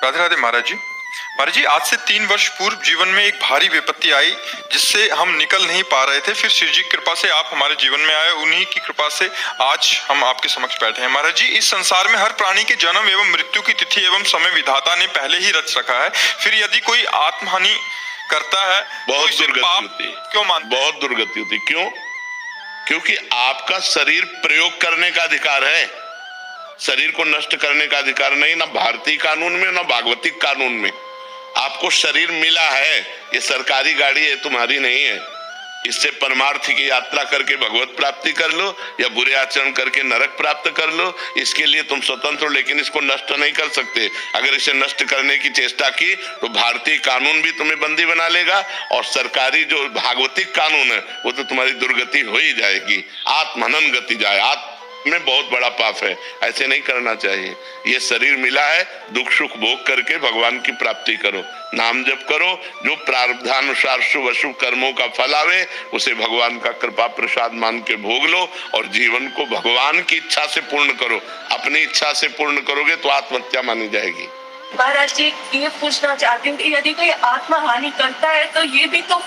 राधे राधे महाराज जी। महाराज जी, आज से 3 वर्ष पूर्व जीवन में एक भारी विपत्ति आई जिससे हम निकल नहीं पा रहे थे। फिर शिव जी की कृपा से आप हमारे जीवन में आए, उन्हीं की कृपा से आज हम आपके समक्ष बैठे हैं। महाराज जी, इस संसार में हर प्राणी के जन्म एवं मृत्यु की तिथि एवं समय विधाता ने पहले ही रच रखा है। फिर यदि कोई आत्महानि करता है बहुत तो दुर्गति पाप होती है। क्यों मानते हैं? बहुत दुर्गति होती है। क्यों? क्योंकि आपका शरीर प्रयोग करने का अधिकार है, शरीर को नष्ट करने का अधिकार नहीं, ना भारतीय कानून में ना भागवतिक कानून में। आपको शरीर मिला है, ये सरकारी गाड़ी है, तुम्हारी नहीं है। इससे परमार्थ की यात्रा करके भगवत प्राप्ति कर लो या बुरे आचरण करके नरक प्राप्त कर लो, इसके लिए तुम स्वतंत्र हो, लेकिन इसको नष्ट नहीं कर सकते। अगर इसे नष्ट करने की चेष्टा की तो भारतीय कानून भी तुम्हें बंदी बना लेगा और सरकारी जो भागवतिक कानून है वो तो तुम्हारी दुर्गति हो ही जाएगी। आत्महनन गति जाए, आत्म में बहुत बड़ा पाप है, ऐसे नहीं करना चाहिए। ये शरीर मिला है, दुख सुख भोग करके भगवान की प्राप्ति करो, नाम जप करो, जो प्रारब्धानुसार शुभ अशुभ कर्मों का फल आवे उसे भगवान का कृपा प्रसाद मान के भोग लो और जीवन को भगवान की इच्छा से पूर्ण करो। अपनी इच्छा से पूर्ण करोगे तो आत्महत्या मानी जाएगी। महाराज जी, ये पूछना चाहती हूँ कि यदि कोई आत्मा हानि करता है तो ये भी तो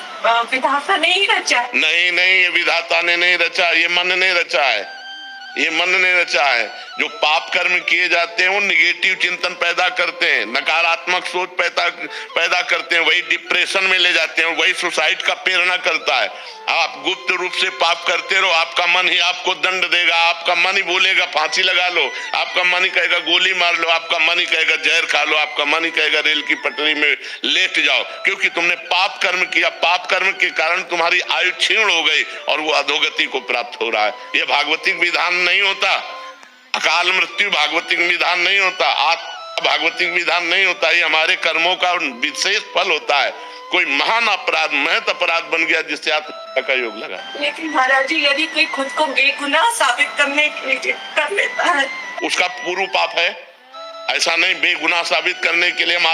विधाता ने ही रचा है। नहीं नहीं, ये विधाता ने नहीं रचा, ये मन ने रचा है, ये मन ने रचा है। जो पाप कर्म किए जाते हैं वो निगेटिव चिंतन पैदा करते हैं, नकारात्मक सोच पैदा करते हैं, वही डिप्रेशन में ले जाते हैं, वही सुसाइड का प्रेरणा करता है। आप गुप्त रूप से पाप करते रहो, आपका मन ही आपको दंड देगा, आपका मन ही बोलेगा फांसी लगा लो, आपका मन ही कहेगा गोली मार लो, आपका मन ही कहेगा जहर खा लो, आपका मन ही कहेगा रेल की पटरी में लेट जाओ, क्योंकि तुमने पाप कर्म किया। पाप कर्म के कारण तुम्हारी आयु क्षीण हो गई और वो अधोगति को प्राप्त हो रहा है। ये भागवतिक विधान नहीं होता, अकाल मृत्यु भागवतिक विधान नहीं होता, भागवतिक विधान नहीं होता। ये हमारे कर्मों का विशेष फल होता है। कोई महान अपराध, महत अपराध बन गया जिससे आत्महत्या का योग लगा। लेकिन महाराज जी, यदि कोई खुद को बेगुनाह साबित करने के लिए कर लेता है, उसका पूर्व पाप है। ऐसा नहीं, बेगुनाह साबित करने के लिए हम